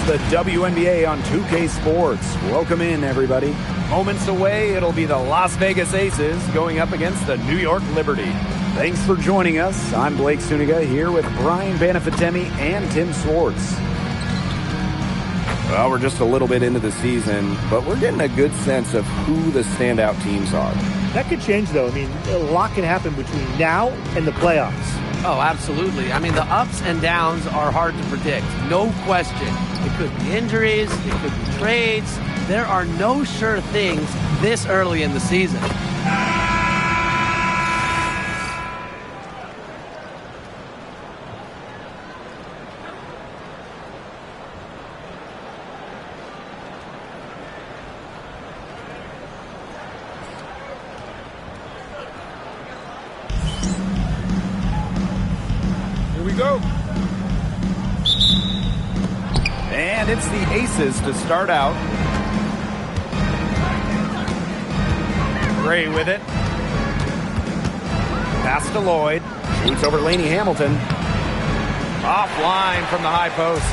the WNBA on 2K Sports. Welcome in, everybody. Moments away, it'll be the Las Vegas Aces going up against the New York Liberty. Thanks for joining us. I'm Blake Suniga here with Brian Banafitemi and Tim Swartz. Well, we're just a little bit into the season, but we're getting a good sense of who the standout teams are. That could change, though. I mean, a lot can happen between now and the playoffs. Oh, absolutely. I mean, the ups and downs are hard to predict. No question. It could be injuries. It could be trades. There are no sure things this early in the season. Go. And it's the Aces to start out. Gray with it. Pass to Lloyd. Shoots over Lainey Hamilton. Offline from the high post.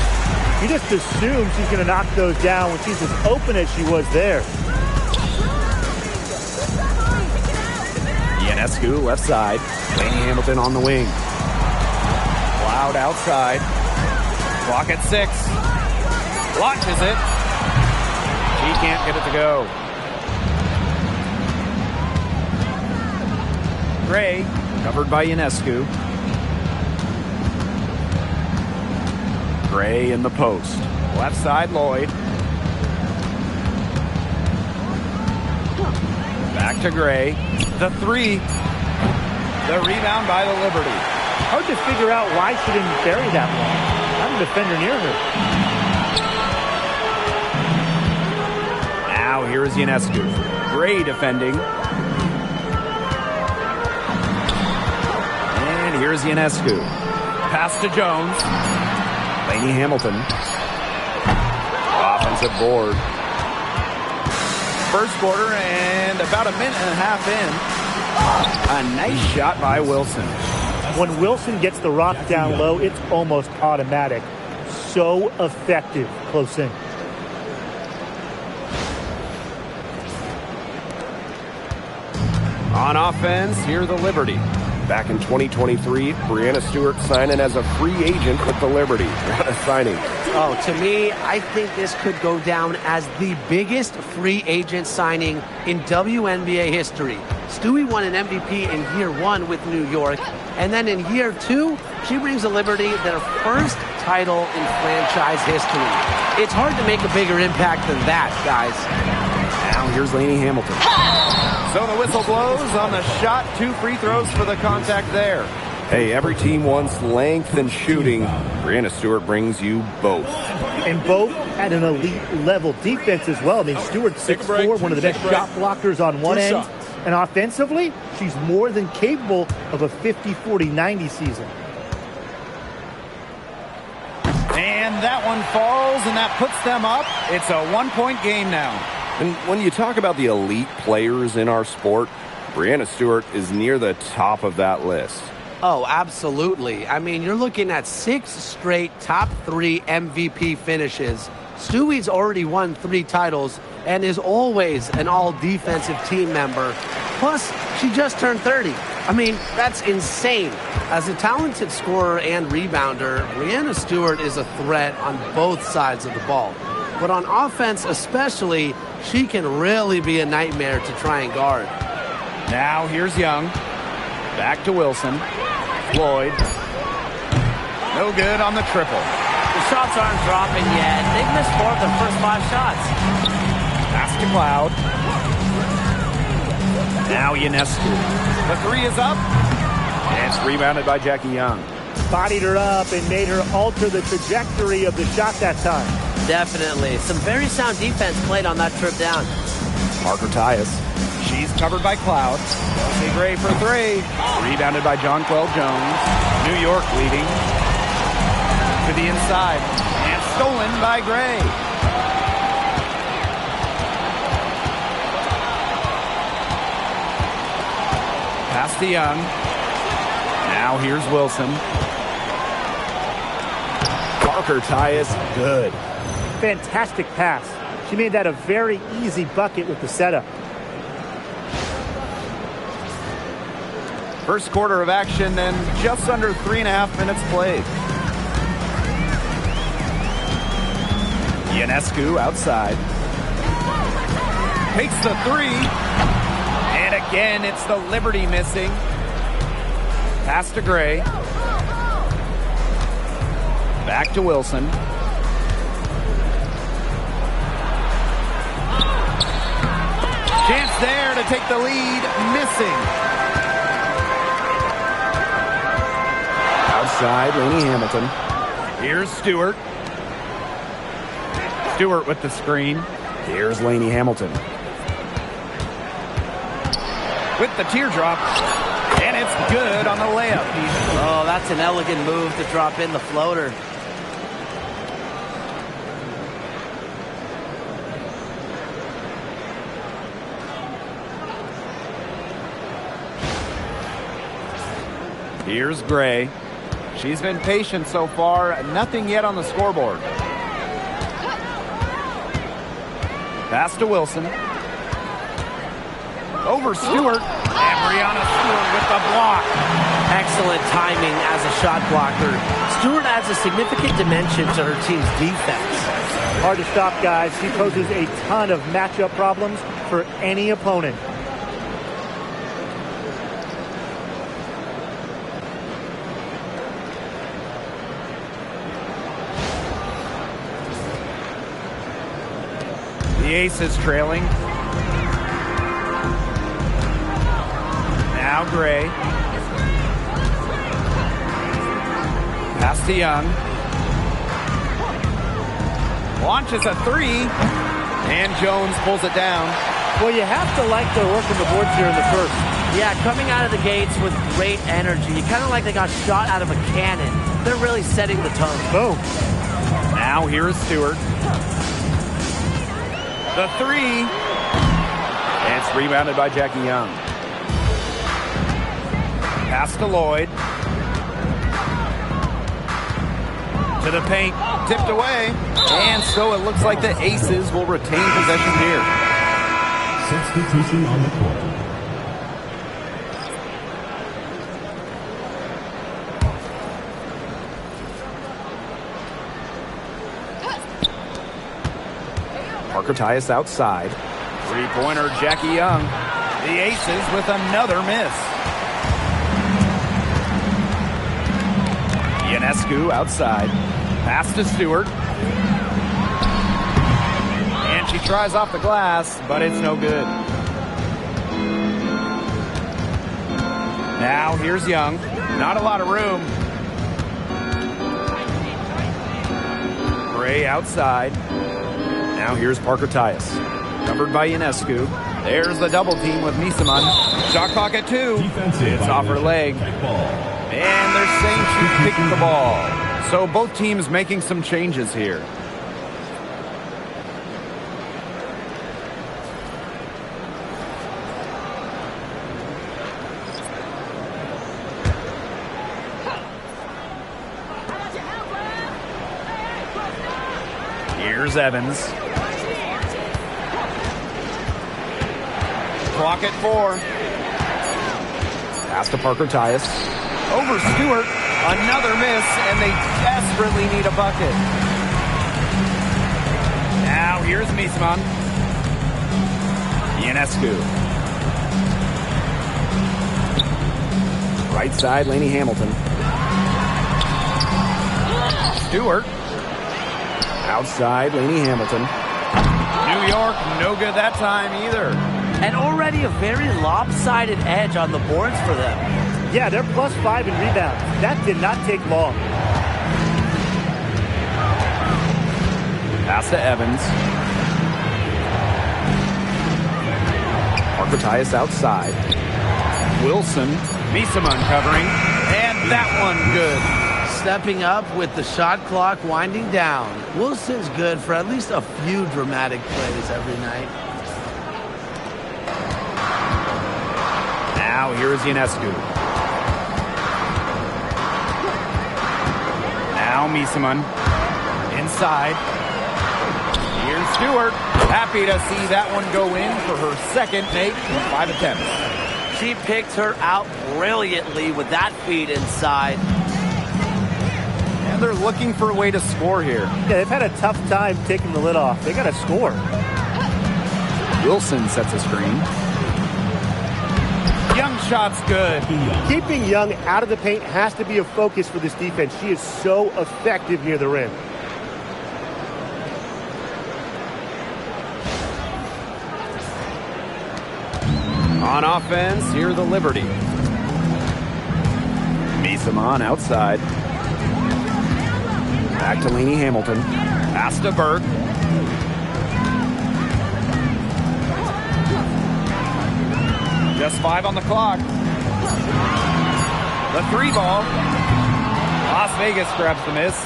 You just assume she's going to knock those down when she's as open as she was there. Ionescu left side. Lainey Hamilton on the wing. Out outside. Clock at 6. Launches it. She can't get it to go. Gray, covered by Ionescu. Gray in the post. Left side, Lloyd. Back to Gray. The 3. The rebound by the Liberty. Hard to figure out why she didn't bury that one. Not a defender near her. Now here is Ionescu. Gray defending. And here's Ionescu. Pass to Jones. Lainey Hamilton. Offensive board. First quarter and about a minute and a half in. A nice shot by Wilson. When Wilson gets the rock down low, it's almost automatic. So effective close in. On offense, here the Liberty. Back in 2023, Breanna Stewart signing as a free agent with the Liberty. What a signing. Oh, to me, I think this could go down as the biggest free agent signing in WNBA history. Stewie won an MVP in year 1 with New York, and then in year 2, she brings the Liberty their first title in franchise history. It's hard to make a bigger impact than that, guys. Now here's Lainey Hamilton. So the whistle blows on the shot. 2 free throws for the contact there. Hey, every team wants length and shooting. Breanna Stewart brings you both. And both at an elite level defense as well. I mean, Stewart's 6'4", one of the best shot blockers on one end. And offensively, she's more than capable of a 50-40-90 season. And that one falls, and that puts them up. It's a 1-point game now. And when you talk about the elite players in our sport, Breanna Stewart is near the top of that list. Oh, absolutely. I mean, you're looking at 6 straight top 3 MVP finishes. Stewie's already won 3 titles and is always an all-defensive team member. Plus, she just turned 30. I mean, that's insane. As a talented scorer and rebounder, Breanna Stewart is a threat on both sides of the ball. But on offense especially, she can really be a nightmare to try and guard. Now here's Young. Back to Wilson. Lloyd. No good on the triple. The shots aren't dropping yet. They've missed 4 of their first 5 shots. Pass to Cloud. Now Ionescu. The 3 is up. And it's rebounded by Jackie Young. Bodied her up and made her alter the trajectory of the shot that time. Definitely. Some very sound defense played on that trip down. Parker Tyus. She's covered by Cloud. Kelsey Gray for 3. Rebounded by Jonquel Jones. New York leading. To the inside. And stolen by Gray. Pass to Young. Now here's Wilson. Parker Tyus, good. fantastic pass. She made that a very easy bucket with the setup. First quarter of action and just under 3.5 minutes played. Ionescu outside. Takes the three. And again, it's the Liberty missing. Pass to Gray. Back to Wilson. Chance there to take the lead. Missing. Outside, Lainey Hamilton. Here's Stewart. Stewart with the screen. Here's Lainey Hamilton. With the teardrop. And it's good on the layup. Oh, that's an elegant move to drop in the floater. Here's Gray. She's been patient so far. Nothing yet on the scoreboard. Pass to Wilson. Over Stewart. And Brianna Stewart with the block. Excellent timing as a shot blocker. Stewart adds a significant dimension to her team's defense. Hard to stop, guys. She poses a ton of matchup problems for any opponent. The Aces trailing. Now Gray. Pass to Young. Launches a three. And Jones pulls it down. Well, you have to like their work on the boards here in the first. Yeah, coming out of the gates with great energy. Kind of like they got shot out of a cannon. They're really setting the tone. Boom. Now here's Stewart. The three. And it's rebounded by Jackie Young. Pass to Lloyd. To the paint. Tipped away. And so it looks like the Aces will retain possession here. Substitution on the court. Parker Tyus outside. Three-pointer, Jackie Young. The Aces with another miss. Ionescu outside. Pass to Stewart. And she tries off the glass, but it's no good. Now here's Young. Not a lot of room. Gray outside. Now here's Parker Tyus. Covered by Ionescu. There's the double team with Misaman. Shot clock at 2. It's off her leg. And they're saying she picked the ball. So both teams making some changes here. Here's Evans. Clock at 4. Pass to Parker Tyus. Over Stewart. Another miss, and they desperately need a bucket. Now here's Misaman. Ionescu. Right side, Lainey Hamilton. Stewart. Outside, Lainey Hamilton. New York, no good that time either. And already a very lopsided edge on the boards for them. Yeah, they're +5 in rebounds. That did not take long. Pass to Evans. Parker Tyus outside. Wilson. Misaman covering. And that one good. Stepping up with the shot clock winding down. Wilson's good for at least a few dramatic plays every night. Now here's Ionescu. Now Misaman. Inside. Here's Stewart. Happy to see that one go in for her second make in 5 attempts. She picked her out brilliantly with that feed inside. And they're looking for a way to score here. Yeah, they've had a tough time taking the lid off. They got to score. Wilson sets a screen. Young shot's good. Keeping Young out of the paint has to be a focus for this defense. She is so effective near the rim. On offense, here the Liberty. Misamon outside. Back to Lainey Hamilton. Pass to Burke. Just 5 on the clock. The 3 ball. Las Vegas grabs the miss.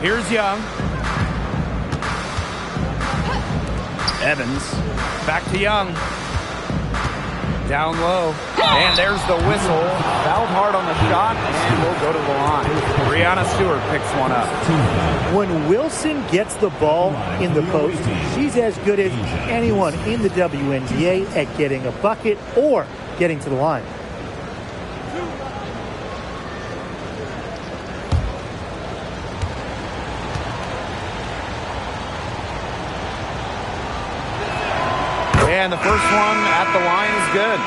Here's Young. Evans. Back to Young. Down low. And there's the whistle. Fouled hard on the shot, and will go to the line. Brianna Stewart picks one up. When Wilson gets the ball in the post, she's as good as anyone in the WNBA at getting a bucket or getting to the line. And the first one at the line is good.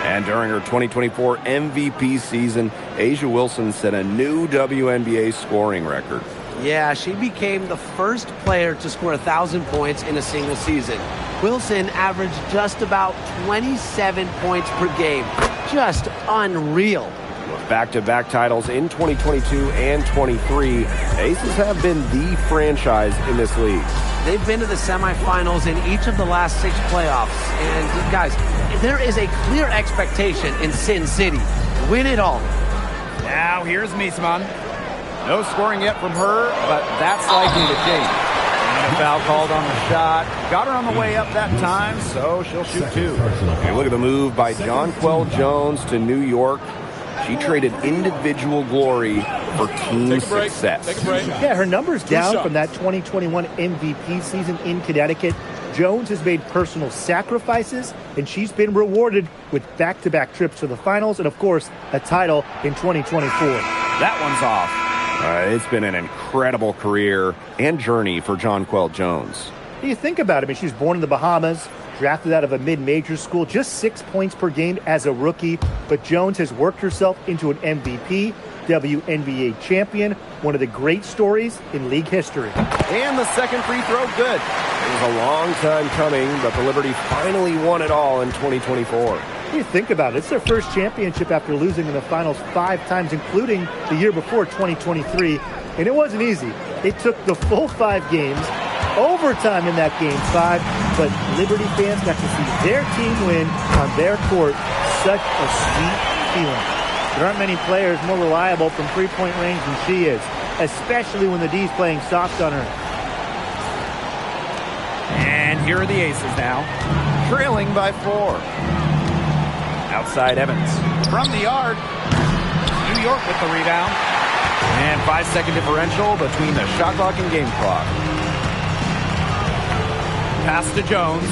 And during her 2024 MVP season, A'ja Wilson set a new WNBA scoring record. Yeah, she became the first player to score 1,000 points in a single season. Wilson averaged just about 27 points per game. Just unreal. With back-to-back titles in 2022 and 23, Aces have been the franchise in this league. They've been to the semifinals in each of the last 6 playoffs. And guys, there is a clear expectation in Sin City. Win it all. Now here's Misamon. No scoring yet from her, but that's likely to change. And a foul called on the shot. Got her on the way up that time, so she'll shoot 2. Okay, look at the move by Jonquel Jones to New York. She traded individual glory for team success. Yeah, her numbers down from that 2021 MVP season in Connecticut. Jones has made personal sacrifices, and she's been rewarded with back-to-back trips to the finals and, of course, a title in 2024. That one's off. It's been an incredible career and journey for Jonquel Jones. You think about it, I mean, she was born in the Bahamas, drafted out of a mid-major school, just 6 points per game as a rookie. But Jones has worked herself into an MVP, WNBA champion, one of the great stories in league history. And the second free throw, good. It was a long time coming, but the Liberty finally won it all in 2024. You think about it, it's their first championship after losing in the finals 5 times, including the year before, 2023. And it wasn't easy. It took the full 5 games, overtime in that game 5, but Liberty fans got to see their team win on their court. Such a sweet feeling. There aren't many players more reliable from three-point range than she is, especially when the D's playing soft on her. And here are the Aces now, trailing by 4. Outside Evans. From the yard, New York with the rebound. And 5-second differential between the shot clock and game clock. Pass to Jones.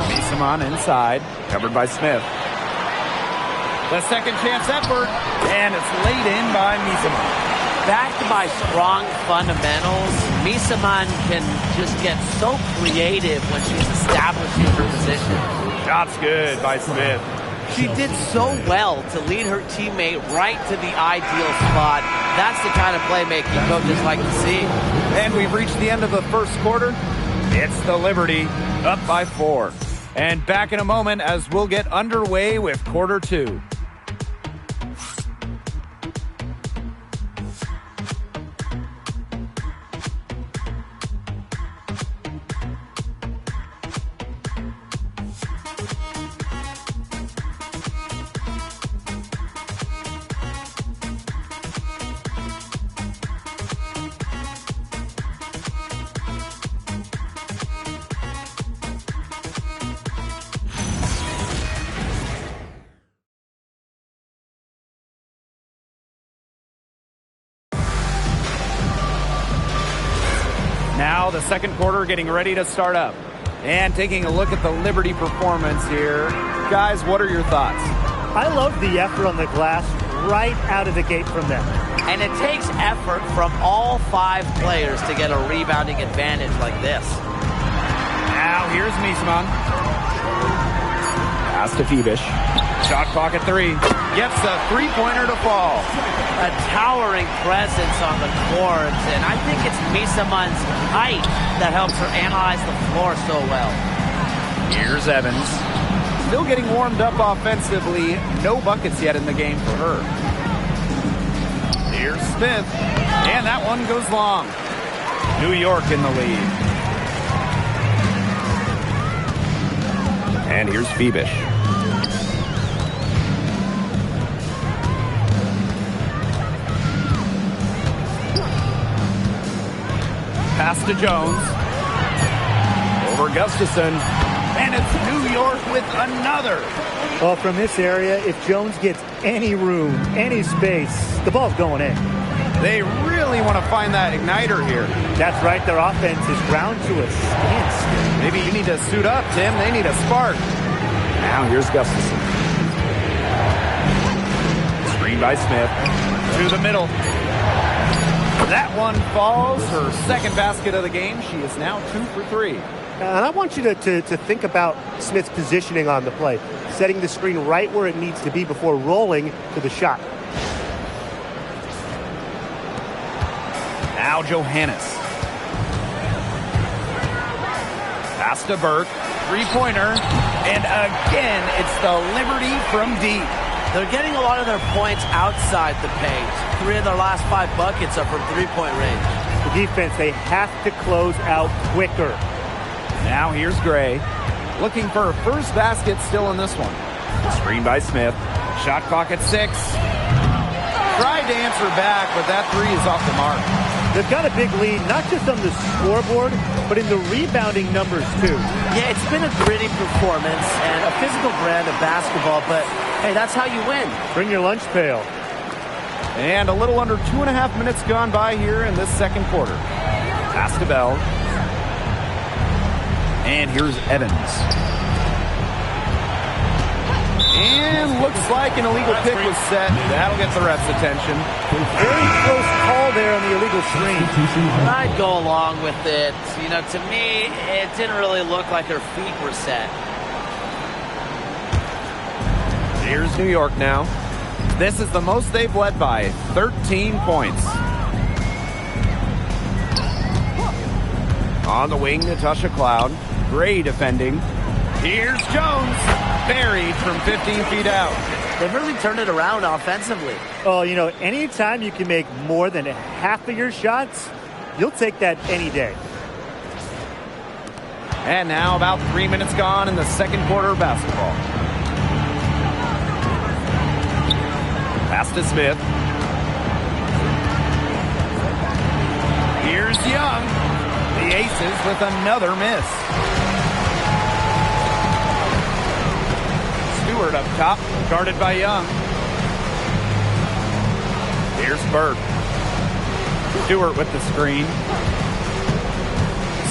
Misamon inside, covered by Smith. The second chance effort, and it's laid in by Misamon. Backed by strong fundamentals, Misamon can just get so creative when she's establishing her position. Shot's good by Smith. She did so well to lead her teammate right to the ideal spot. That's the kind of playmaking coaches like to see. And we've reached the end of the first quarter. It's the Liberty up by 4. And back in a moment as we'll get underway with quarter 2. Now the second quarter getting ready to start up. And taking a look at the Liberty performance here. Guys, what are your thoughts? I love the effort on the glass right out of the gate from them. And it takes effort from all 5 players to get a rebounding advantage like this. Now here's Miesman. Pass to Phoebish. Shot clock at 3. Gets a three-pointer to fall. A towering presence on the court, and I think it's Misaman's height that helps her analyze the floor so well. Here's Evans. Still getting warmed up offensively. No buckets yet in the game for her. Here's Smith. And that one goes long. New York in the lead. And here's Phoebish. Pass to Jones. Over Gustafson. And it's New York with another. Well, from this area, if Jones gets any room, any space, the ball's going in. They really want to find that igniter here. That's right. Their offense is ground to a standstill. Maybe you need to suit up, Tim. They need a spark. Now here's Gustafson. Screen by Smith. To the middle. That one falls. Her second basket of the game. She is now 2 for 3. And I want you to think about Smith's positioning on the play. Setting the screen right where it needs to be before rolling to the shot. Now Johannes. Pass to Burke. Three-pointer. And again, it's the Liberty from deep. They're getting a lot of their points outside the paint. 3 of their last 5 buckets are from three-point range. The defense, they have to close out quicker. Now here's Gray. Looking for her first basket still in this one. Screen by Smith. Shot clock at 6. Tried to answer back, but that 3 is off the mark. They've got a big lead, not just on the scoreboard, but in the rebounding numbers, too. Yeah, it's been a gritty performance and a physical brand of basketball, but hey, that's how you win. Bring your lunch pail. And a little under 2.5 minutes gone by here in this second quarter. Pass to Bell. And here's Evans. And looks like an illegal pick was set. That'll get the ref's attention. Very close call there on the illegal screen. I'd go along with it. You know, to me, it didn't really look like her feet were set. Here's New York now. This is the most they've led by, 13 points. On the wing, Natasha Cloud. Gray defending. Here's Jones. Buried from 15 feet out. They've really turned it around offensively. Oh, you know, anytime you can make more than half of your shots, you'll take that any day. And now about 3 minutes gone in the second quarter of basketball. Pass to Smith. Here's Young. The Aces with another miss. Stewart up top, guarded by Young. Here's Burke. Stewart with the screen.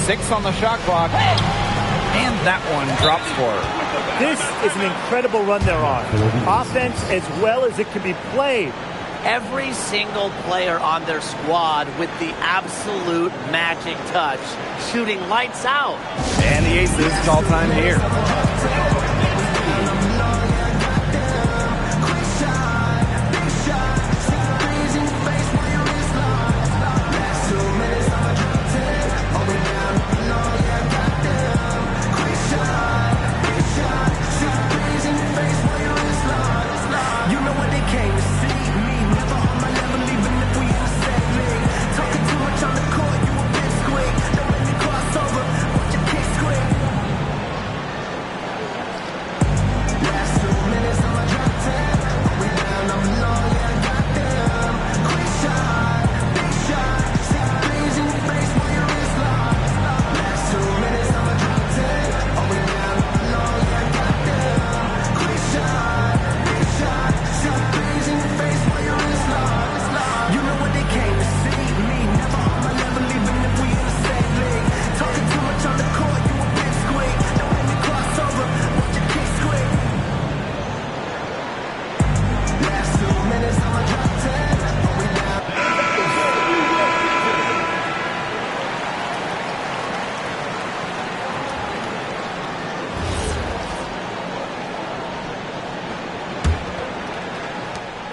6 on the shot clock. And that one drops for her. This is an incredible run they're on. Offense as well as it can be played. Every single player on their squad with the absolute magic touch, shooting lights out. And the Aces call time here.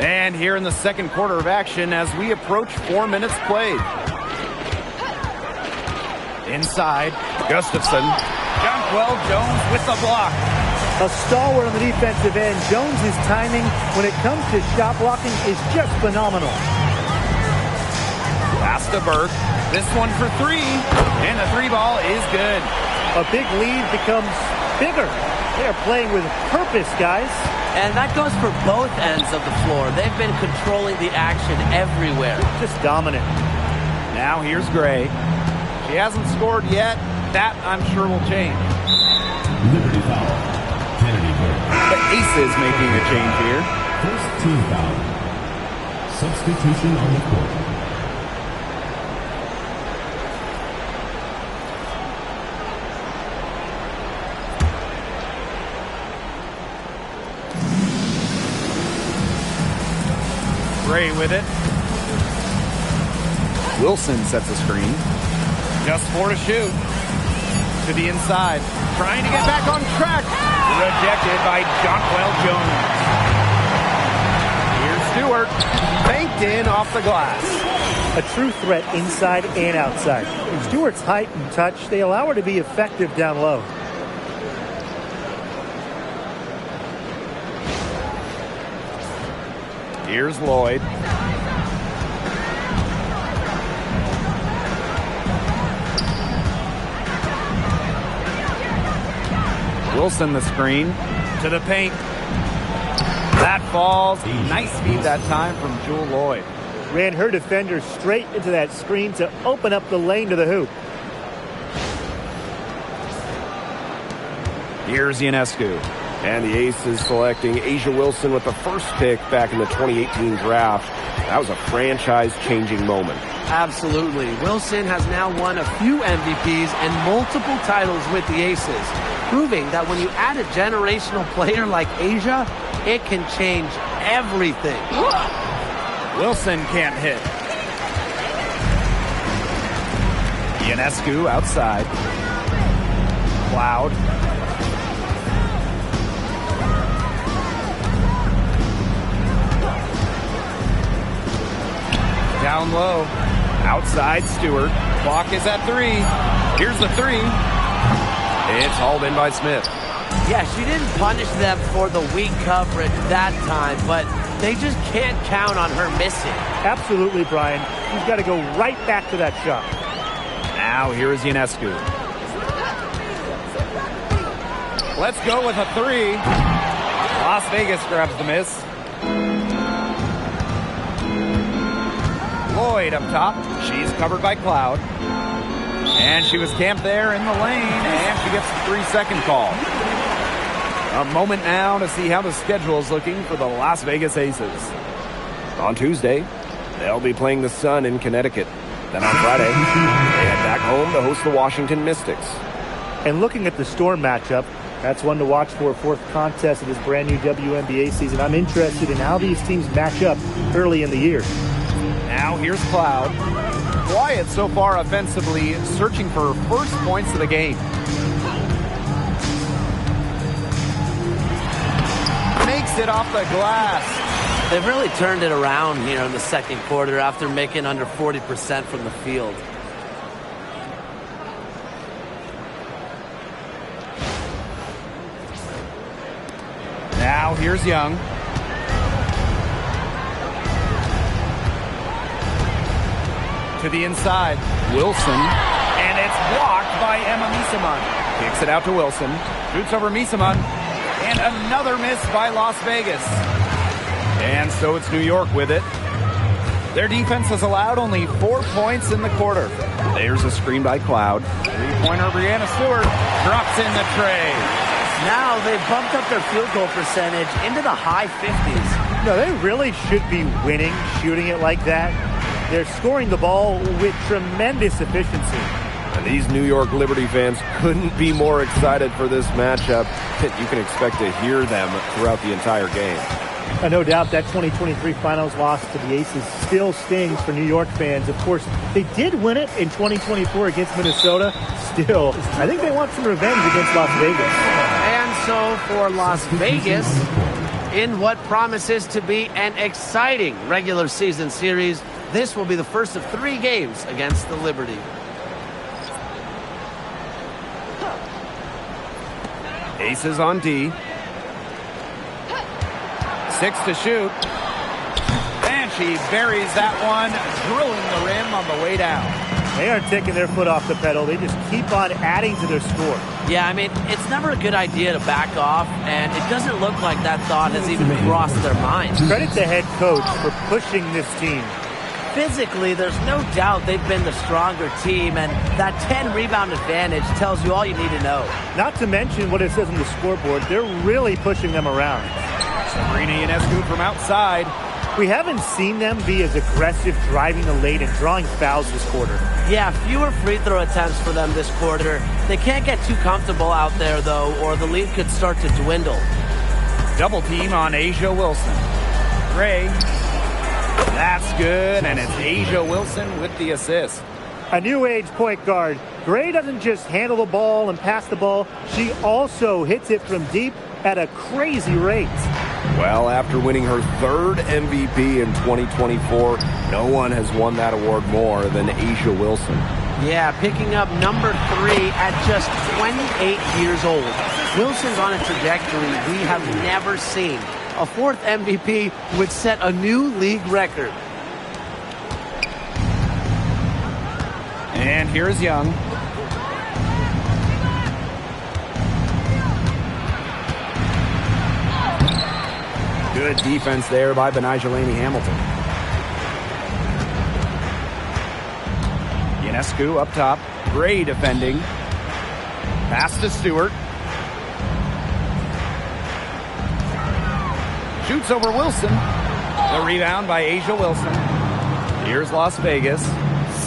And here in the second quarter of action as we approach 4 minutes played. Inside, Gustafson. Jonquel Jones with the block. A stalwart on the defensive end. Jones's timing when it comes to shot blocking is just phenomenal. Pass to Burke. This one for three. And the three ball is good. A big lead becomes bigger. They are playing with purpose, guys. And that goes for both ends of the floor. They've been controlling the action everywhere. Just dominant. Now here's Gray. She hasn't scored yet. That, I'm sure, will change. Liberty foul. Kennedy Burke. The Aces making a change here. First team foul. Substitution on the court. Gray with it. Wilson sets a screen. Just 4 to shoot. To the inside. Trying to get back on track. Rejected by Jonquel Jones. Here's Stewart. Banked in off the glass. A true threat inside and outside. With Stewart's height and touch, they allow her to be effective down low. Here's Lloyd. Wilson the screen to the paint. That falls. Nice feed that time from Jewel Lloyd. Ran her defender straight into that screen to open up the lane to the hoop. Here's Ionescu. And the Aces selecting Asia Wilson with the first pick back in the 2018 draft. That was a franchise-changing moment. Absolutely. Wilson has now won a few MVPs and multiple titles with the Aces, proving that when you add a generational player like Asia, it can change everything. Wilson can't hit. Ionescu outside. Cloud. Down low. Outside Stewart. Clock is at 3. Here's the 3. It's hauled in by Smith. Yeah, she didn't punish them for the weak coverage that time, but they just can't count on her missing. Absolutely, Brian. She's got to go right back to that shot. Now here is Ionescu. Let's go with a 3. Las Vegas grabs the miss. Lloyd up top. She's covered by Cloud. And she was camped there in the lane, and she gets a 3-second call. A moment now to see how the schedule is looking for the Las Vegas Aces. On Tuesday, they'll be playing the Sun in Connecticut. Then on Friday, they head back home to host the Washington Mystics. And looking at the Storm matchup, that's one to watch for a fourth contest of this brand new WNBA season. I'm interested in how these teams match up early in the year. Now here's Cloud. Quiet so far offensively, searching for first points of the game. Makes it off the glass. They've really turned it around here in the second quarter after making under 40% from the field. Now here's Young. To the inside, Wilson, and it's blocked by Emma Misaman. Kicks it out to Wilson, shoots over Misaman, and another miss by Las Vegas. And so it's New York with it. Their defense has allowed only 4 points in the quarter. There's a screen by Cloud. Three-pointer Brianna Stewart drops in the tray. Now they've bumped up their field goal percentage into the high 50s. No, they really should be winning, shooting it like that. They're scoring the ball with tremendous efficiency. And these New York Liberty fans couldn't be more excited for this matchup. You can expect to hear them throughout the entire game. No doubt that 2023 finals loss to the Aces still stings for New York fans. Of course, they did win it in 2024 against Minnesota. Still, I think they want some revenge against Las Vegas. And so for Las Vegas, In what promises to be an exciting regular season series, this will be the first of 3 games against the Liberty. Aces on D. 6 to shoot. And she buries that one, drilling the rim on the way down. They aren't taking their foot off the pedal. They just keep on adding to their score. Yeah, I mean, it's never a good idea to back off, and it doesn't look like that thought has even crossed their minds. Credit the head coach for pushing this team. Physically, there's no doubt they've been the stronger team, and that 10-rebound advantage tells you all you need to know. Not to mention what it says on the scoreboard. They're really pushing them around. Sabrina Ionescu from outside. We haven't seen them be as aggressive driving the lane and drawing fouls this quarter. Yeah, fewer free throw attempts for them this quarter. They can't get too comfortable out there, though, or the lead could start to dwindle. Double team on Asia Wilson. Gray. That's good, and it's Asia Wilson with the assist. A new age point guard. Gray doesn't just handle the ball and pass the ball. She also hits it from deep at a crazy rate. Well, after winning her 3rd MVP in 2024, no one has won that award more than Asia Wilson. Yeah, picking up number 3 at just 28 years old. Wilson's on a trajectory we have never seen. A 4th MVP would set a new league record. And here's Young. Good defense there by Benijah Laney Hamilton. Ionescu up top. Gray defending. Pass to Stewart. Shoots over Wilson. The rebound by Asia Wilson. Here's Las Vegas.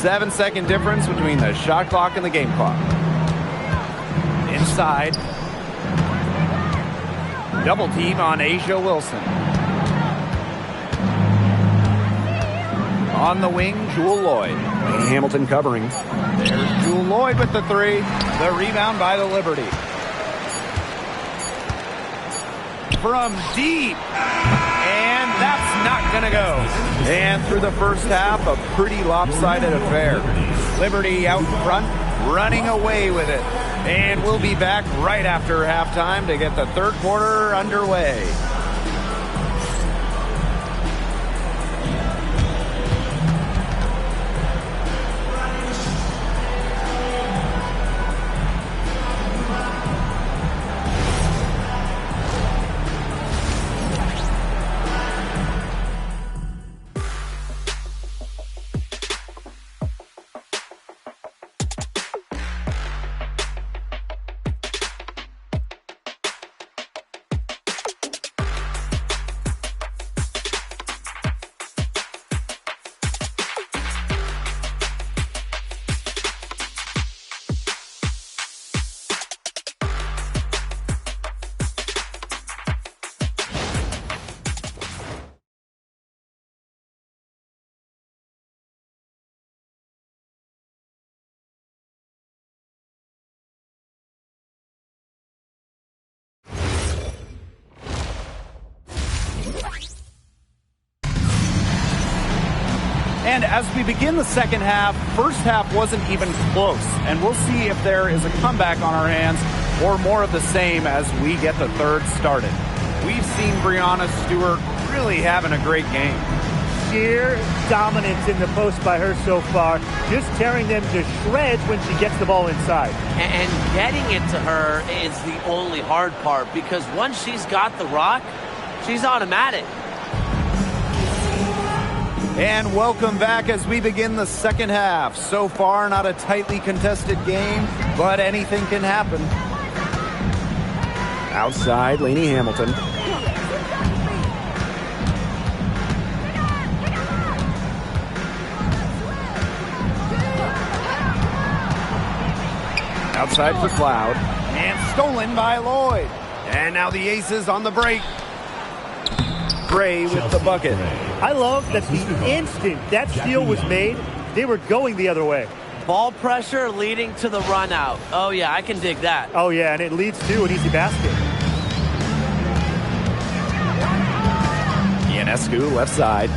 7-second difference between the shot clock and the game clock. Inside. Double team on Asia Wilson. On the wing, Jewel Lloyd. Hamilton covering. There's Jewel Lloyd with the 3. The rebound by the Liberty. From deep. And that's not going to go. And through the first half, a pretty lopsided affair. Liberty out front, running away with it. And we'll be back right after halftime to get the 3rd quarter underway. And as we begin the second half, first half wasn't even close. And we'll see if there is a comeback on our hands or more of the same as we get the 3rd started. We've seen Breanna Stewart really having a great game. Sheer dominance in the post by her so far, just tearing them to shreds when she gets the ball inside. And getting it to her is the only hard part, because once she's got the rock, she's automatic. And welcome back as we begin the second half. So far, not a tightly contested game, but anything can happen. Outside, Laney Hamilton. Outside for Cloud. And stolen by Lloyd. And now the Aces on the break. Gray with the bucket. I love that the instant that steal was made, they were going the other way. Ball pressure leading to the run out. Oh, yeah, I can dig that. Oh, yeah, and it leads to an easy basket. Ionescu, left side.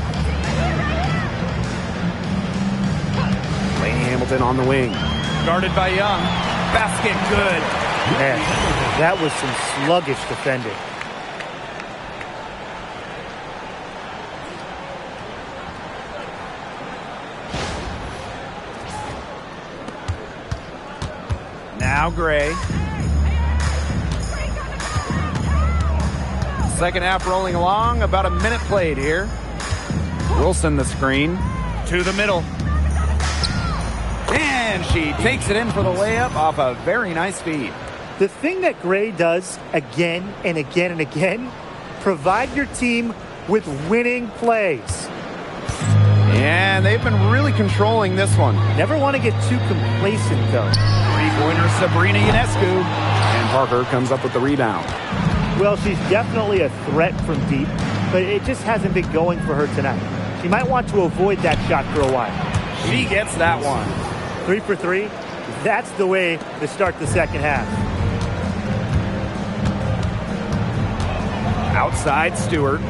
Laney Hamilton on the wing. Guarded by Young. Basket good. Man, that was some sluggish defending. Now Gray. Second half rolling along. About a minute played here. Wilson the screen. To the middle. And she takes it in for the layup off a very nice feed. The thing that Gray does again and again and again, provide your team with winning plays. And they've been really controlling this one. Never want to get too complacent, though. Three-pointer Sabrina Ionescu. And Parker comes up with the rebound. Well, she's definitely a threat from deep, but it just hasn't been going for her tonight. She might want to avoid that shot for a while. She gets that one. 3 for 3. That's the way to start the second half. Outside Stewart.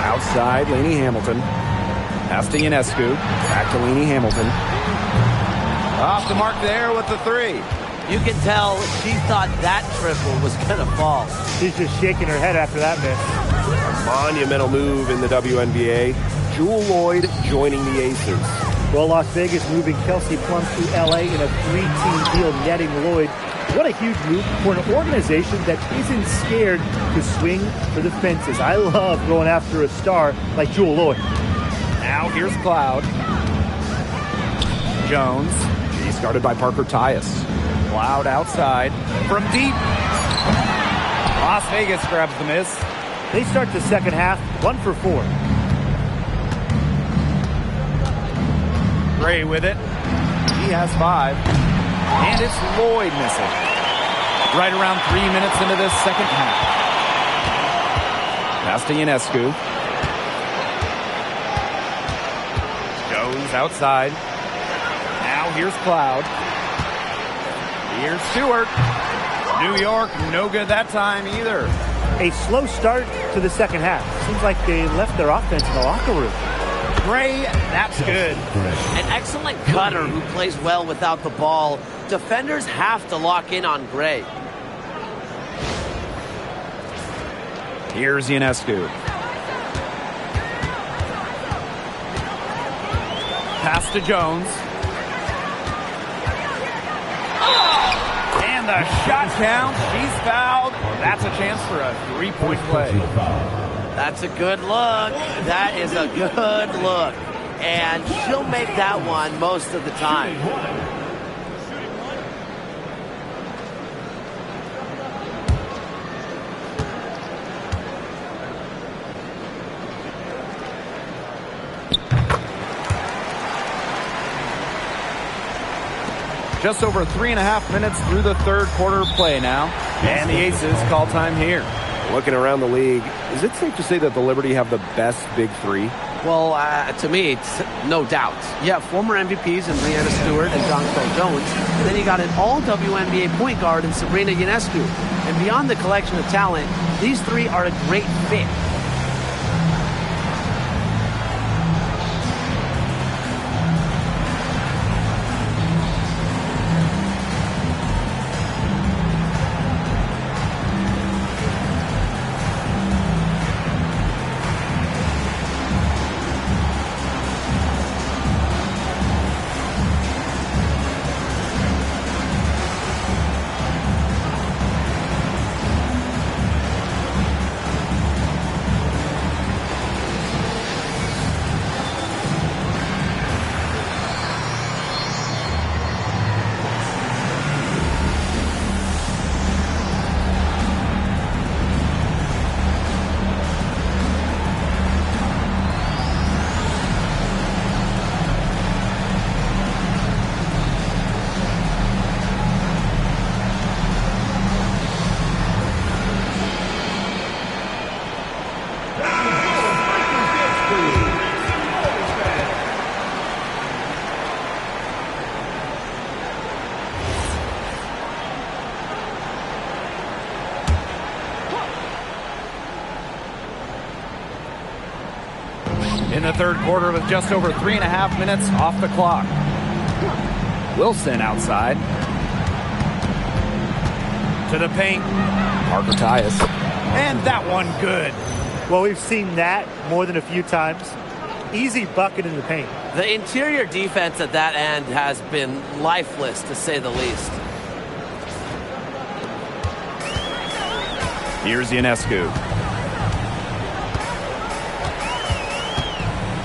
Outside Laney Hamilton. Pass to Ionescu. Back to Laney Hamilton. Off the mark there with the three. You can tell she thought that triple was going to fall. She's just shaking her head after that miss. Monumental move in the WNBA. Jewel Lloyd joining the Aces. Well, Las Vegas moving Kelsey Plum to LA in a 3-team deal, netting Lloyd. What a huge move for an organization that isn't scared to swing for the fences. I love going after a star like Jewel Lloyd. Now here's Cloud. Jones. She's guarded by Parker Tyus. Cloud outside. From deep. Las Vegas grabs the miss. They start the second half 1 for 4. Gray with it. He has 5. And it's Lloyd missing. Right around 3 minutes into this second half. Pass to Ionescu. Jones outside. Now here's Cloud. Here's Stewart. New York, no good that time either. A slow start to the second half. Seems like they left their offense in the locker room. Gray, that's good. An excellent cutter who plays well without the ball. Defenders have to lock in on Gray. Here's Ionescu. Pass to Jones. And the shot count. She's fouled. That's a chance for a 3-point play. That's a good look. That is a good look. And she'll make that one most of the time. Just over 3.5 minutes through the third quarter play now. And the Aces call time here. Looking around the league, is it safe to say that the Liberty have the best big three? Well, to me, it's no doubt. You have former MVPs in Breanna Stewart and Jonquel Jones. And then you got an all-WNBA point guard in Sabrina Ionescu. And beyond the collection of talent, these three are a great fit. in the third quarter with just over 3.5 minutes off the clock. Wilson outside. To the paint. Parker Tyus. And that one good. Well, we've seen that more than a few times. Easy bucket in the paint. The interior defense at that end has been lifeless, to say the least. Here's Ionescu.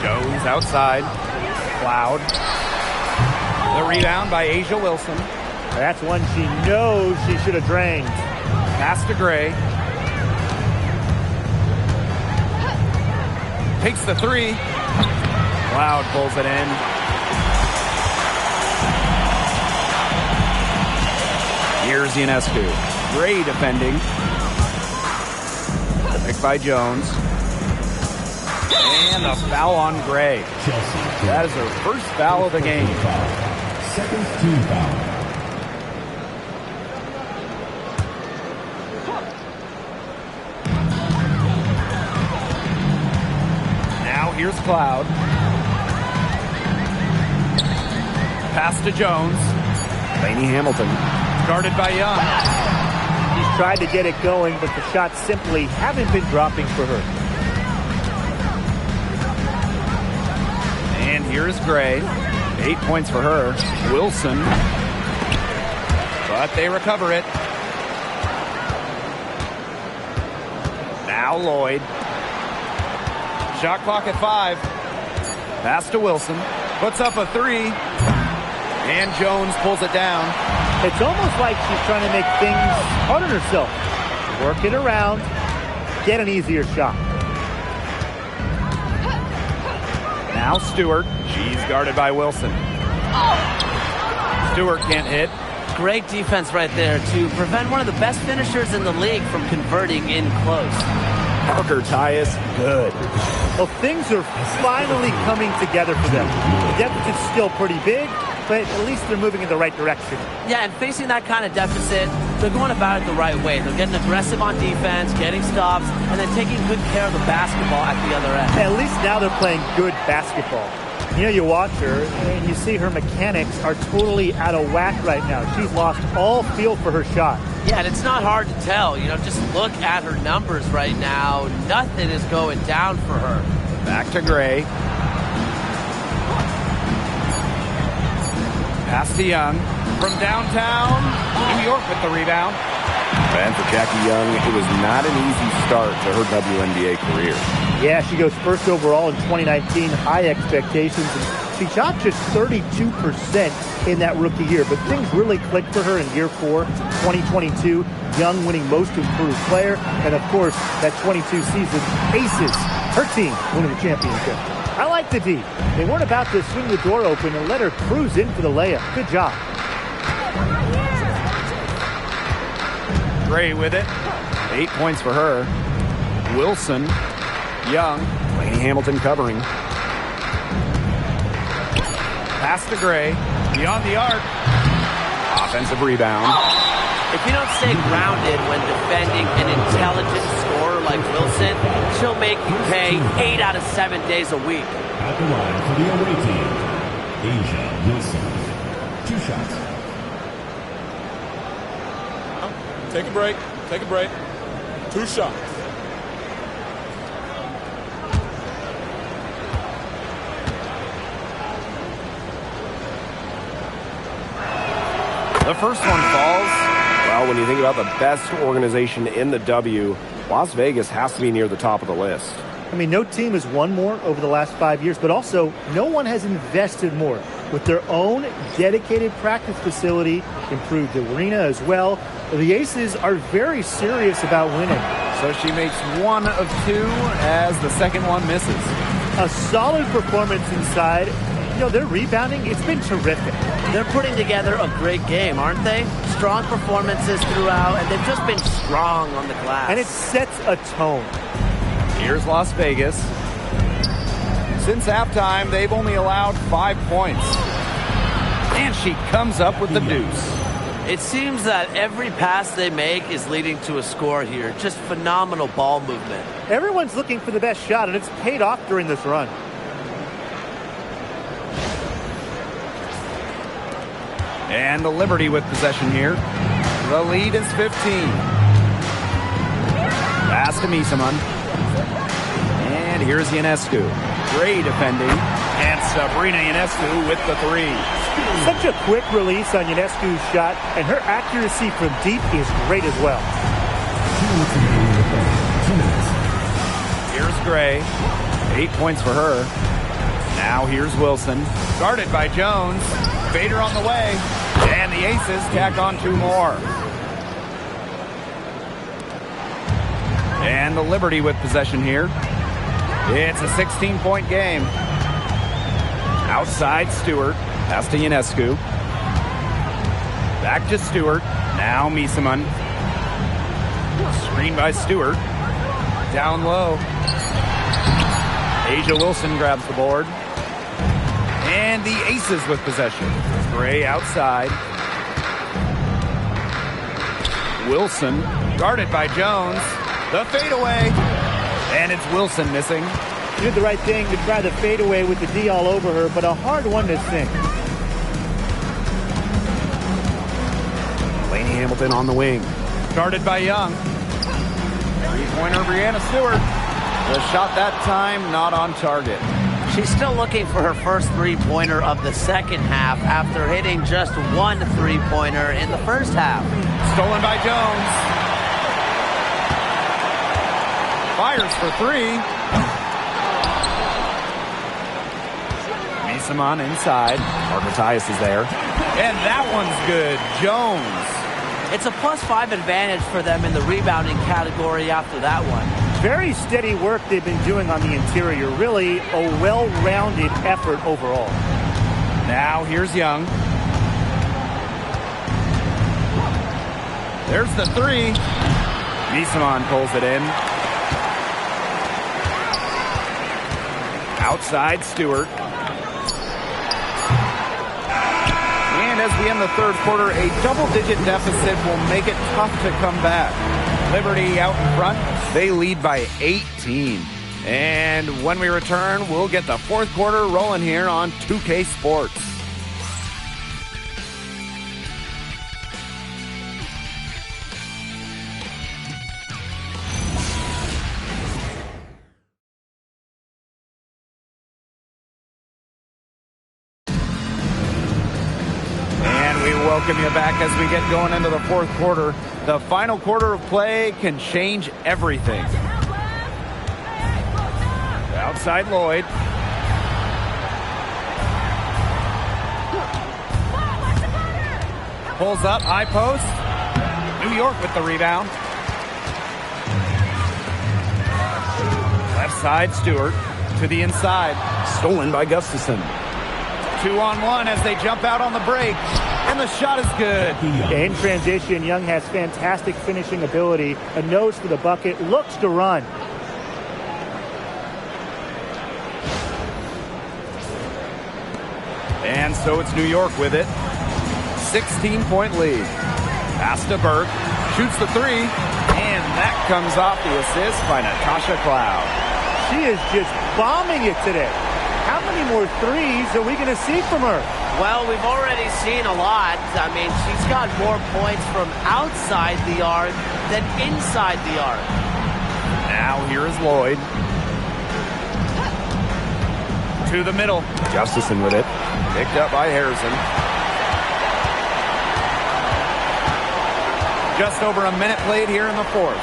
Jones outside. Cloud. The rebound by Asia Wilson. That's one she knows she should have drained. Pass to Gray. Takes the three. Cloud pulls it in. Here's Ionescu. Gray defending. Picked by Jones. And a foul on Gray. That is her first foul of the game. Second team foul. Now here's Cloud. Pass to Jones. Lainey Hamilton. Guarded by Young. She's tried to get it going, but the shots simply haven't been dropping for her. And here's Gray. 8 points for her. Wilson. But they recover it. Now Lloyd. Shot clock at 5. Pass to Wilson. Puts up a 3. And Jones pulls it down. It's almost like she's trying to make things hard on herself. Work it around. Get an easier shot. Now Stewart. She's guarded by Wilson. Stewart can't hit. Great defense right there to prevent one of the best finishers in the league from converting in close. Parker Tyus. Good. Well, things are finally coming together for them. The deficit's still pretty big, but at least they're moving in the right direction. Yeah, and facing that kind of deficit, they're going about it the right way. They're getting aggressive on defense, getting stops, and then taking good care of the basketball at the other end. At least now they're playing good basketball. You know, you watch her, and you see her mechanics are totally out of whack right now. She's lost all feel for her shot. Yeah, and it's not hard to tell. You know, just look at her numbers right now. Nothing is going down for her. Back to Gray. Pass to Young. From downtown, New York with the rebound. And for Jackie Young, it was not an easy start to her WNBA career. Yeah, she goes first overall in 2019, high expectations. And she shot just 32% in that rookie year, but things really clicked for her in year 4, 2022. Young winning most improved player, and of course, that 22 season, Aces, her team winning the championship. I like the D. They weren't about to swing the door open and let her cruise in for the layup. Good job. Gray with it. 8 points for her. Wilson. Young. Lainey Hamilton covering. Pass to Gray. Beyond the arc. Offensive rebound. If you don't stay grounded when defending an intelligent scorer like Wilson, she'll make you pay 8 out of 7 days a week. At the line for the away team, Asia Wilson. 2 shots. Take a break. Take a break. 2 shots. The first one falls. Well, when you think about the best organization in the W, Las Vegas has to be near the top of the list. I mean, no team has won more over the last 5 years, but also no one has invested more with their own dedicated practice facility, improved arena as well. The Aces are very serious about winning. So she makes 1 of 2 as the second one misses. A solid performance inside. You know, their rebounding, it's been terrific. They're putting together a great game, aren't they? Strong performances throughout, and they've just been strong on the glass. And it sets a tone. Here's Las Vegas. Since halftime, they've only allowed 5 points. And she comes up with the deuce. It seems that every pass they make is leading to a score here. Just phenomenal ball movement. Everyone's looking for the best shot, and it's paid off during this run. And the Liberty with possession here. The lead is 15. Pass to Misaman. And here's Ionescu. Great defending. And Sabrina Ionescu with the three. Such a quick release on Ionescu's shot, and her accuracy from deep is great as well. Here's Gray. 8 points for her. Now here's Wilson. Guarded by Jones. Bader on the way. And the Aces tack on 2 more. And the Liberty with possession here. It's a 16-point game. Outside Stewart. Pass to Ionescu. Back to Stewart. Now Misaman. Screen by Stewart. Down low. Asia Wilson grabs the board. And the Aces with possession. Gray outside. Wilson guarded by Jones. The fadeaway. And it's Wilson missing. She did the right thing to try the fadeaway with the D all over her, but a hard one to sink. Lainey Hamilton on the wing. Guarded by Young. Three-pointer Brianna Stewart. The shot that time not on target. She's still looking for her first three-pointer of the second half after hitting just one three-pointer in the first half. Stolen by Jones. Fires for three. Misaman inside. Mark Mathias is there. And that one's good. Jones. It's a +5 advantage for them in the rebounding category after that one. Very steady work they've been doing on the interior. Really a well-rounded effort overall. Now here's Young. There's the three. Misaman pulls it in. Outside Stewart. And as we end the third quarter, a double-digit deficit will make it tough to come back. Liberty out in front. They lead by 18. And when we return, we'll get the fourth quarter rolling here on 2K Sports. Welcome you back as we get going into the fourth quarter. The final quarter of play can change everything. Outside Lloyd. Pulls up, high post. New York with the rebound. Left side, Stewart to the inside. Stolen by Gustafson. 2-on-1 as they jump out on the break. And the shot is good. In transition, Young has fantastic finishing ability. A nose for the bucket. Looks to run. And so it's New York with it. 16-point lead. Pass to Burke. Shoots the three. And that comes off the assist by Natasha Cloud. She is just bombing it today. How many more threes are we going to see from her? Well, we've already seen a lot. I mean, she's got more points from outside the arc than inside the arc. Now here is Lloyd. To the middle. Gustafson with it. Picked up by Harrison. Just over a minute played here in the fourth.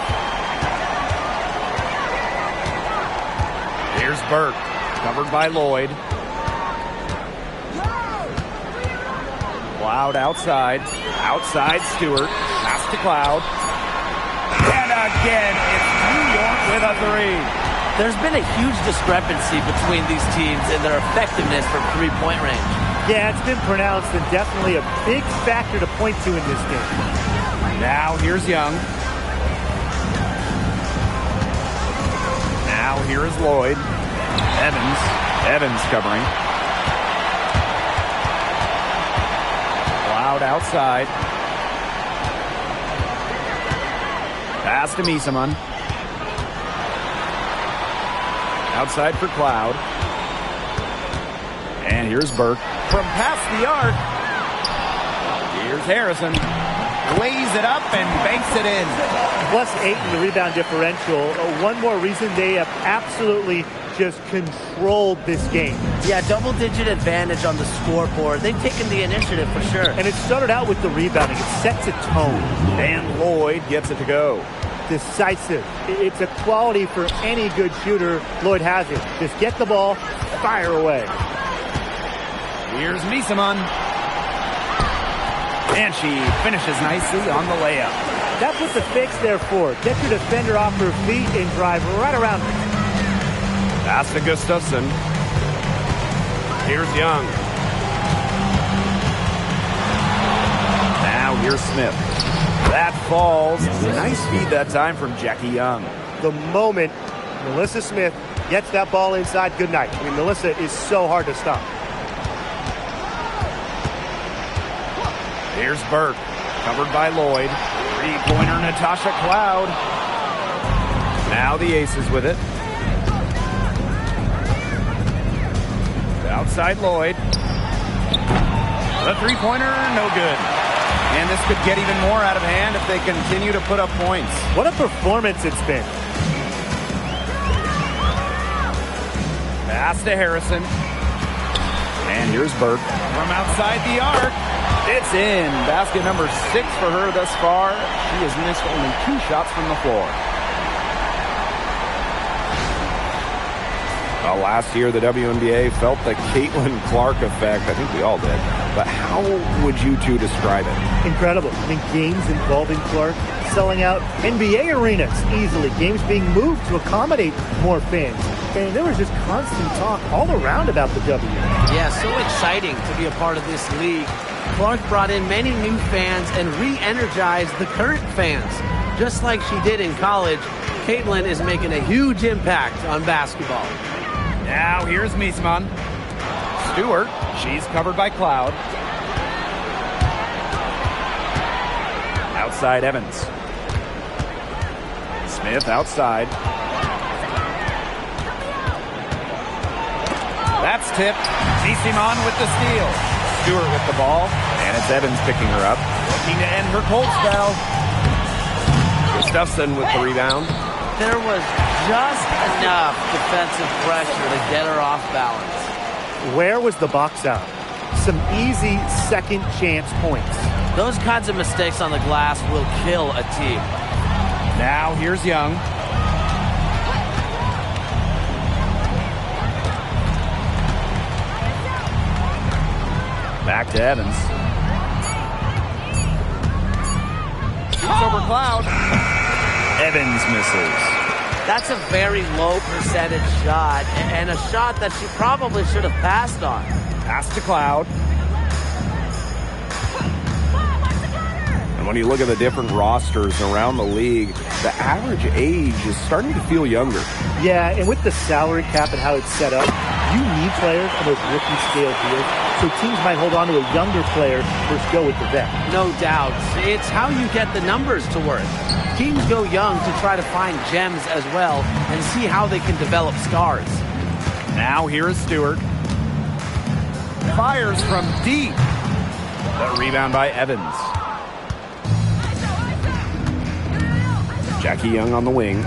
Here's Burke. Covered by Lloyd. Cloud outside. Outside Stewart. Pass to Cloud. And again, it's New York with a three. There's been a huge discrepancy between these teams in their effectiveness from three-point range. Yeah, it's been pronounced and definitely a big factor to point to in this game. Now here's Young. Now here is Lloyd. Evans covering. Cloud outside. Pass to Misaman. Outside for Cloud. And here's Burke. From past the arc. Here's Harrison. Lays it up and banks it in. +8 in the rebound differential. One more reason they have absolutely just controlled this game. Yeah, double-digit advantage on the scoreboard. They've taken the initiative for sure. And it started out with the rebounding. It sets a tone. And Lloyd gets it to go. Decisive. It's a quality for any good shooter. Lloyd has it. Just get the ball, fire away. Here's Misaman. And she finishes nicely on the layup. That's what the fake's there for. Get your defender off her feet and drive right around her. Pass to Gustafson. Here's Young. Now here's Smith. That falls. Nice feed that time from Jackie Young. The moment Melissa Smith gets that ball inside, good night. I mean, Melissa is so hard to stop. Here's Burke, covered by Lloyd. Three-pointer Natasha Cloud. Now the Aces with it. Outside Lloyd. The three-pointer, no good. And this could get even more out of hand if they continue to put up points. What a performance it's been. Pass to Harrison. And here's Burke from outside the arc. It's in. Basket number 6 for her thus far. She has missed only 2 shots from the floor. Well, last year, the WNBA felt the Caitlin Clark effect. I think we all did. But how would you two describe it? Incredible. I mean, games involving Clark selling out NBA arenas easily. Games being moved to accommodate more fans. And there was just constant talk all around about the W. Yeah, so exciting to be a part of this league. Clark brought in many new fans and re-energized the current fans. Just like she did in college, Caitlin is making a huge impact on basketball. Now here's Miesman. Stewart, she's covered by Cloud. Outside Evans. Smith outside. That's tipped. Miesman with the steal. Stewart with the ball, and it's Evans picking her up. Looking to end her cold spell. Gustafson with the rebound. There was just enough defensive pressure to get her off balance. Where was the box out? Some easy second chance points. Those kinds of mistakes on the glass will kill a team. Now here's Young. Back to Evans. Shoots over Cloud. Evans misses. That's a very low percentage shot, and a shot that she probably should have passed on. Pass to Cloud. And when you look at the different rosters around the league, the average age is starting to feel younger. Yeah, and with the salary cap and how it's set up, you need players on those rookie scale deals, so teams might hold on to a younger player versus go with the vet. No doubt. It's how you get the numbers to work. Teams go young to try to find gems as well and see how they can develop stars. Now here is Stewart. Fires from deep. The rebound by Evans. Jackie Young on the wing.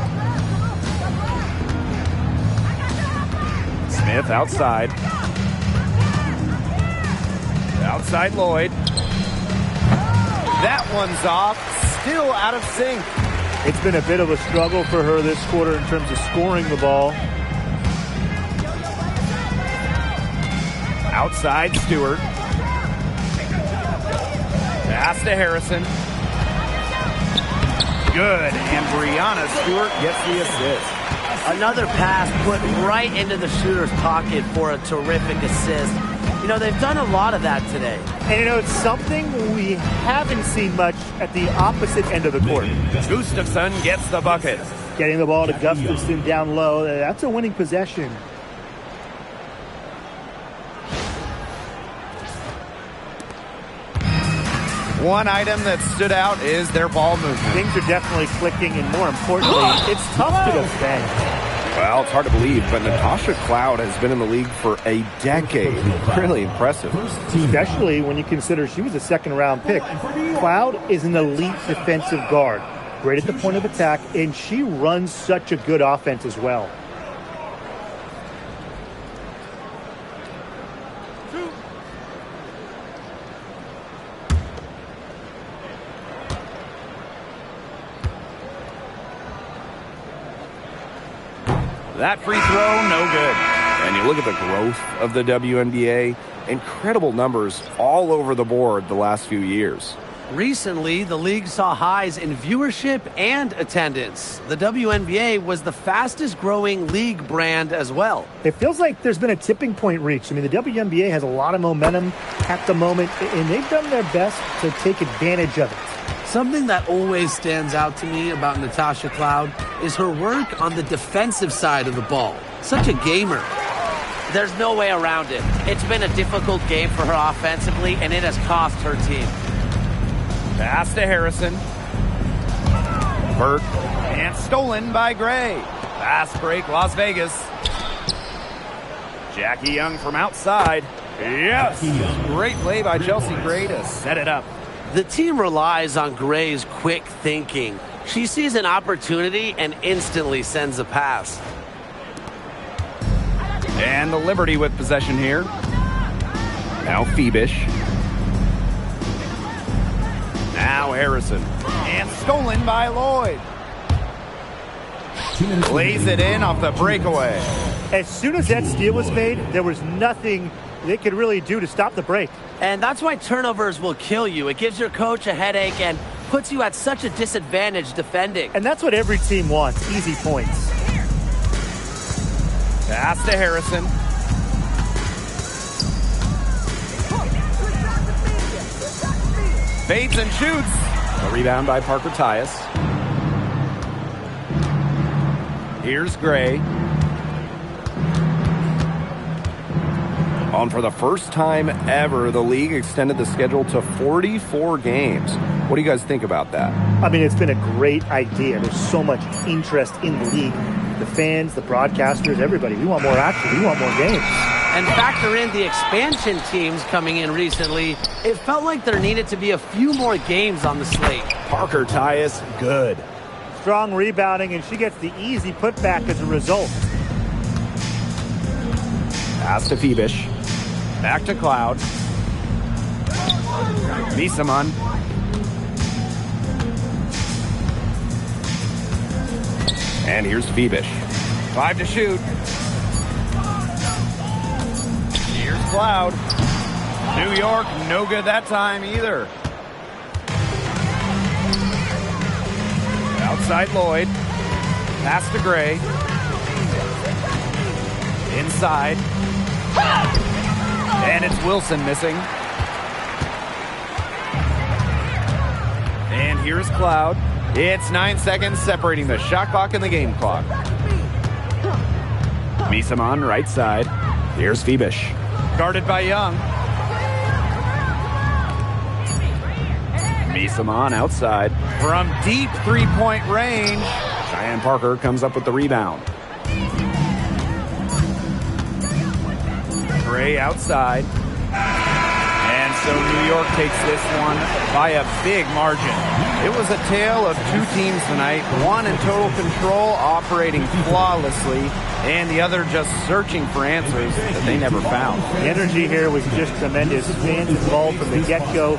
Smith outside. Outside Lloyd. That one's off. Still out of sync. It's been a bit of a struggle for her this quarter in terms of scoring the ball. Outside Stewart. Pass to Harrison. Good. And Brianna Stewart gets the assist. Another pass put right into the shooter's pocket for a terrific assist. You know, they've done a lot of that today. And you know, it's something we haven't seen much at the opposite end of the court. Gustafson gets the bucket. Getting the ball to Gustafson down low, that's a winning possession. One item that stood out is their ball movement. Things are definitely clicking, and more importantly, it's tough to defend. Well, it's hard to believe, but Natasha Cloud has been in the league for a decade. Really impressive. Especially when you consider she was a second-round pick. Cloud is an elite defensive guard. Great at the point of attack, and she runs such a good offense as well. That free throw, no good. And you look at the growth of the WNBA, incredible numbers all over the board the last few years. Recently, the league saw highs in viewership and attendance. The WNBA was the fastest growing league brand as well. It feels like there's been a tipping point reached. I mean, the WNBA has a lot of momentum at the moment, and they've done their best to take advantage of it. Something that always stands out to me about Natasha Cloud is her work on the defensive side of the ball. Such a gamer. There's no way around it. It's been a difficult game for her offensively, and it has cost her team. Pass to Harrison. Burt. And stolen by Gray. Fast break, Las Vegas. Jackie Young from outside. Yes! Great play by Chelsea Gray to set it up. The team relies on Gray's quick thinking. She sees an opportunity and instantly sends a pass. And the Liberty with possession here. Now Phoebish. Now Harrison. And stolen by Lloyd. Lays it in off the breakaway. As soon as that steal was made, there was nothing they could really do to stop the break. And that's why turnovers will kill you. It gives your coach a headache and puts you at such a disadvantage defending. And that's what every team wants, easy points. Pass to Harrison. Fades and shoots. A rebound by Parker Tyus. Here's Gray. On for the first time ever, the league extended the schedule to 44 games. What do you guys think about that? I mean, it's been a great idea. There's so much interest in the league. The fans, the broadcasters, everybody. We want more action. We want more games. And factor in the expansion teams coming in recently, it felt like there needed to be a few more games on the slate. Parker Tyus, good. Strong rebounding, and she gets the easy putback as a result. Pass to Phoebish. Back to Cloud. Misaman. And here's Phoebish. 5 to shoot. Here's Cloud. New York, no good that time either. Outside Lloyd. Pass to Gray. Inside. And it's Wilson missing. And here's Cloud. It's 9 seconds separating the shot clock and the game clock. Misaman right side. Here's Phoebish. Guarded by Young. Misaman outside. From deep three-point range. Cheyenne Parker comes up with the rebound. Gray outside. And so New York takes this one by a big margin. It was a tale of two teams tonight, one in total control, operating flawlessly, and the other just searching for answers that they never found. The energy here was just tremendous. Fans involved from the get-go.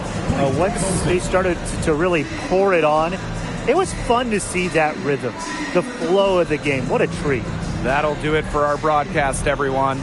Once they started to really pour it on, it was fun to see that rhythm, the flow of the game. What a treat. That'll do it for our broadcast, everyone.